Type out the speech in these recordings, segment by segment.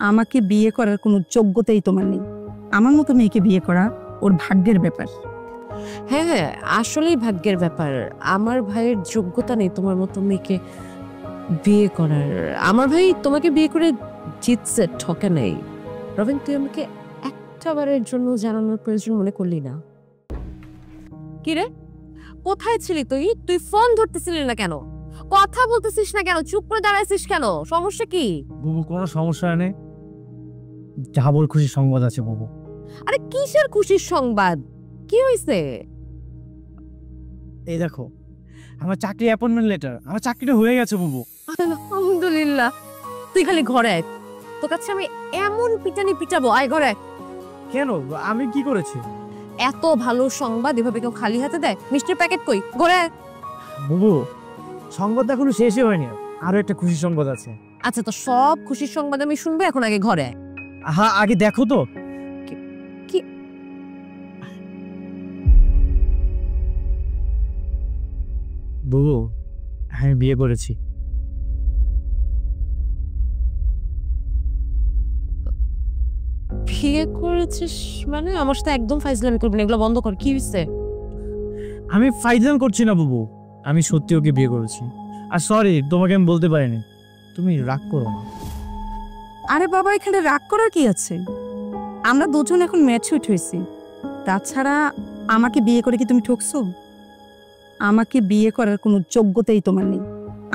আমাকে বিয়ে করার কোনো যোগ্যতাই তোমার নেই। আমার মতো মেয়েকে বিয়ে করা ওর ভাগ্যের ব্যাপার। হ্যাঁ হ্যাঁ, আসলেই ভাগ্যের ব্যাপার। আমার ভাইয়ের যোগ্যতা নেই তোমার মতো মেয়েকে বিয়ে করার। আমার ভাই তোমাকে বিয়ে করে জিতছে, ঠকে নেই। রবিন, তুই আমাকে একটা বারের জন্য জানানোর প্রয়োজন মনে করলি না? কিরে, কোথায় ছিলি তুই? তুই ফোন ধরতেছিলি না কেন? কথা বলতেছিস না কেন? চুপ করে দাঁড়াইছিস কেন? সমস্যা কি? বুবু, কোনো সমস্যা নেই, ডাবল খুশি সংবাদ আছে বুবু। আরে কিসের খুশির সংবাদ? কি হয়েছে? এই দেখো, আমার চাকরি অ্যাপয়েন্টমেন্ট লেটার, আমার চাকরিটা হয়ে গেছে বুবু। আলহামদুলিল্লাহ। তুই খালি ঘরে আয়, তোর কাছে আমি এমন পিটানি পিটাবো। আয় ঘরে। কেন, আমি কি করেছি? এত ভালো সংবাদ এভাবে কেউ খালি হাতে দেয়? মিষ্টির প্যাকেট কই? ঘরে আয়। বুবু, সংবাদ এখনো শেষই হয়নি, আরো একটা খুশি সংবাদ আছে। আচ্ছা, তো সব খুশির সংবাদ আমি শুনবো, এখন আগে ঘরে আয়। হ্যাঁ, আগে দেখো তো। কি? বুবু, আমি বিয়ে করেছি। বিয়ে করেছিস মানে? আমার সাথে একদম ফাইজলামি করবি না, এগুলো বন্ধ কর। কি হয়েছে? আমি ফাইজলাম করছি না বুবু, আমি সত্যি ওকে বিয়ে করেছি। আর সরি, তোমাকে আমি বলতে পারিনি, তুমি রাগ করো না। আরে বাবা, এখানে রাগ করার কি আছে? আমরা দুজন এখন ম্যাচিউরড হয়েছি। তাছাড়া আমাকে বিয়ে করে কি তুমি ঠকছো? আমাকে বিয়ে করার কোনো যোগ্যতাই তোমার নেই।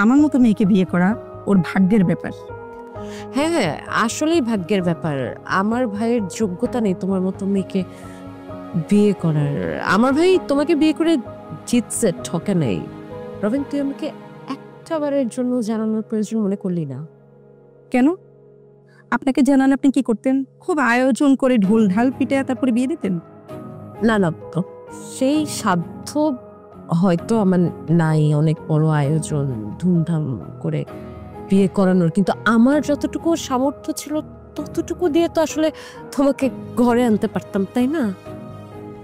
আমার মতো মেয়েকে বিয়ে করা ওর ভাগ্যের ব্যাপার। হ্যাঁ হ্যাঁ, আসলেই ভাগ্যের ব্যাপার। আমার ভাইয়ের যোগ্যতা নেই তোমার মতো মেয়েকে বিয়ে করার। আমার ভাই তোমাকে বিয়ে করে জিতছে, ঠকে নেই। রবিন, তুই আমাকে একটা বারের জন্য জানানোর প্রয়োজন মনে করলি না? কেন? আপনাকে জানান আপনি কি করতেন? খুব আয়োজন করে ঢোল ঢাল পিটে তারপরে বিয়ে দিতেন? না না, তো সেই সাধ্য হয়তো আমার নাই, অনেক বড় আয়োজন ধুমধাম করে বিয়ে করানোর, কিন্তু আমার যতটুকু সামর্থ্য ছিল ততটুকু দিয়ে তো আসলে তোমাকে ঘরে আনতে পারতাম, তাই না?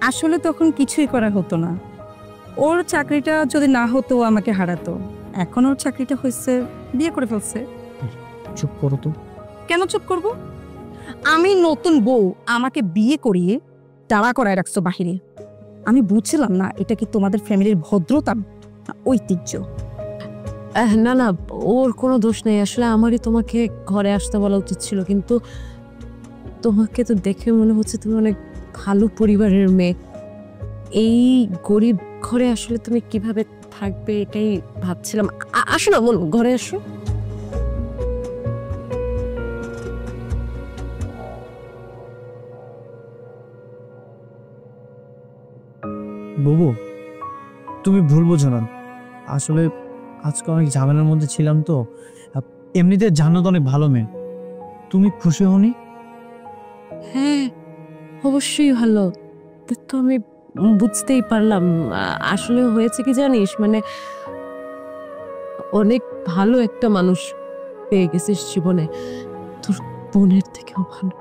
আসলে তখন কিছুই করা হতো না। ওর চাকরিটা যদি না হতো আমাকে হারাতো। এখন ওর চাকরিটা হয়েছে, বিয়ে করে ফেলছে। চুপ করো তো। কেন চুপ করব? আমি নতুন বউ, আমাকে বিয়ে করিয়ে দাঁড়া করায় রাখছো বাহিরে। আমি বুঝছিলাম না এটা কি তোমাদের ফ্যামিলির ভদ্রতা না ঐতিহ্য। না না, ওর কোনো দোষ নেই। আসলে আমারই তোমাকে ঘরে আসতে বলা উচিত ছিল, কিন্তু তোমাকে তো দেখে মনে হচ্ছে তুমি অনেক ভালো পরিবারের মেয়ে। এই গরিব ঘরে আসলে তুমি কিভাবে থাকবে এটাই ভাবছিলাম। আসো না বোন, ঘরে আসো। বুবু, তুমি ভুল বোঝো না, আসলে আজকে অনেক ঝামেলার মধ্যে ছিলাম তো। এমনিতে জানো তো অনেক ভালো মেয়ে, তুমি খুশি হওনি? হ্যাঁ, অবশ্যই ভালো। তো আমি বুঝতেই পারলাম। আসলে হয়েছে কি জানিস, মানে অনেক ভালো একটা মানুষ পেয়ে গেছিস জীবনে, তোর বোনের থেকেও ভালো।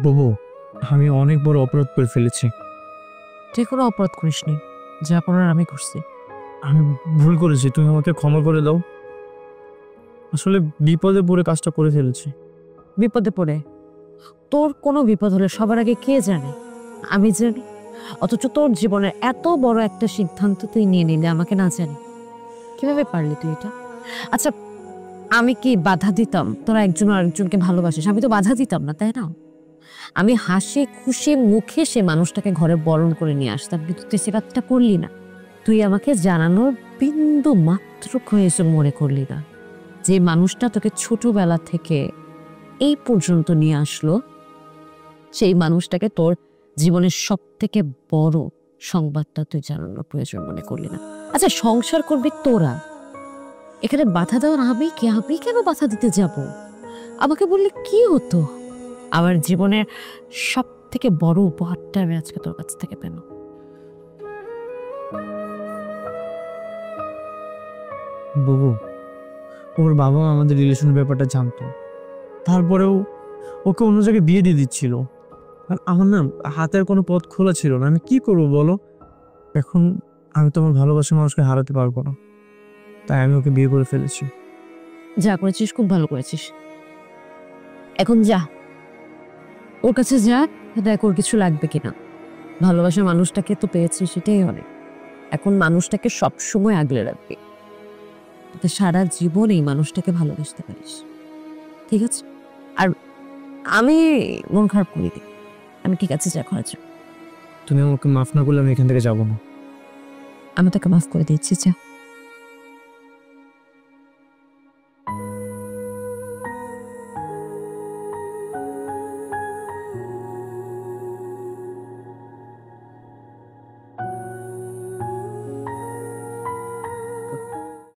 বুবু, আমি অনেক বড় অপরাধ করে ফেলেছি। যে কোনো অপরাধ করিসনি, যা করার আমি করছি। আমি ভুল করেছি, তুমি আমাকে ক্ষমা করে দাও। আসলে বিপদে পড়ে কাজটা করে ফেলেছি। বিপদে পড়ে? তোর কোনো বিপদ হলে সবার আগে কে জানে? আমি জানি। অথচ তোর জীবনের এত বড় একটা সিদ্ধান্ত তুই নিয়ে নিলে আমাকে না জানি। কিভাবে পারলি তুই এটা? আচ্ছা, আমি কি বাধা দিতাম? তোরা একজন আরেকজনকে ভালোবাসিস, আমি তো বাধা দিতাম না, তাই না? আমি হাসি খুশি মুখে সে মানুষটাকে ঘরে বরণ করে নিয়ে আসতাম, কিন্তু তুই সে কাজটা করলি না। তুই আমাকে জানানোর বিন্দু মাত্র প্রয়োজন মনে করলি না। যে মানুষটা তোকে ছোটবেলা থেকে এই পর্যন্ত নিয়ে আসলো, সেই মানুষটাকে তোর জীবনের সব থেকে বড় সংবাদটা তুই জানানোর প্রয়োজন মনে করলি না। আচ্ছা, সংসার করবি তোরা, এখানে বাধা দেওয়ার আমি কে? আমি কেন বাধা দিতে যাব? আমাকে বললে কি হতো? আমার জীবনের সব থেকে বড় উপহারটা আমি আজকে তোর কাছ থেকে পেলাম। বুবু, ওর বাবা আমাদের রিলেশনের ব্যাপারটা জানতো, তারপরেও ওকে অন্য জায়গায় বিয়ে দিয়ে দিচ্ছিল। আর আমার না হাতের কোনো পথ খোলা ছিল না, আমি কি করবো বলো? এখন আমি তো আমার ভালোবাসার মানুষকে হারাতে পারবো না, তাই আমি ওকে বিয়ে করে ফেলেছি। যা করেছিস খুব ভালো করেছিস। এখন যা, ওর কাছে যা, দেখ ওর কিছু লাগবে কিনা। ভালোবাসার মানুষটাকে তো পেয়েছিস, সেটাই অনেক। এখন মানুষটাকে সবসময় আগলে রাখবি, যাতে সারা জীবন এই মানুষটাকে ভালোবাসতে পারিস, ঠিক আছে? আর আমি মন খারাপ করি নি। আমি ঠিক আছে, যা করার জন্য। তুমি আমাকে মাফ না করলে আমি এখান থেকে যাবো না। আমি তোকে মাফ করে দিচ্ছি, যা।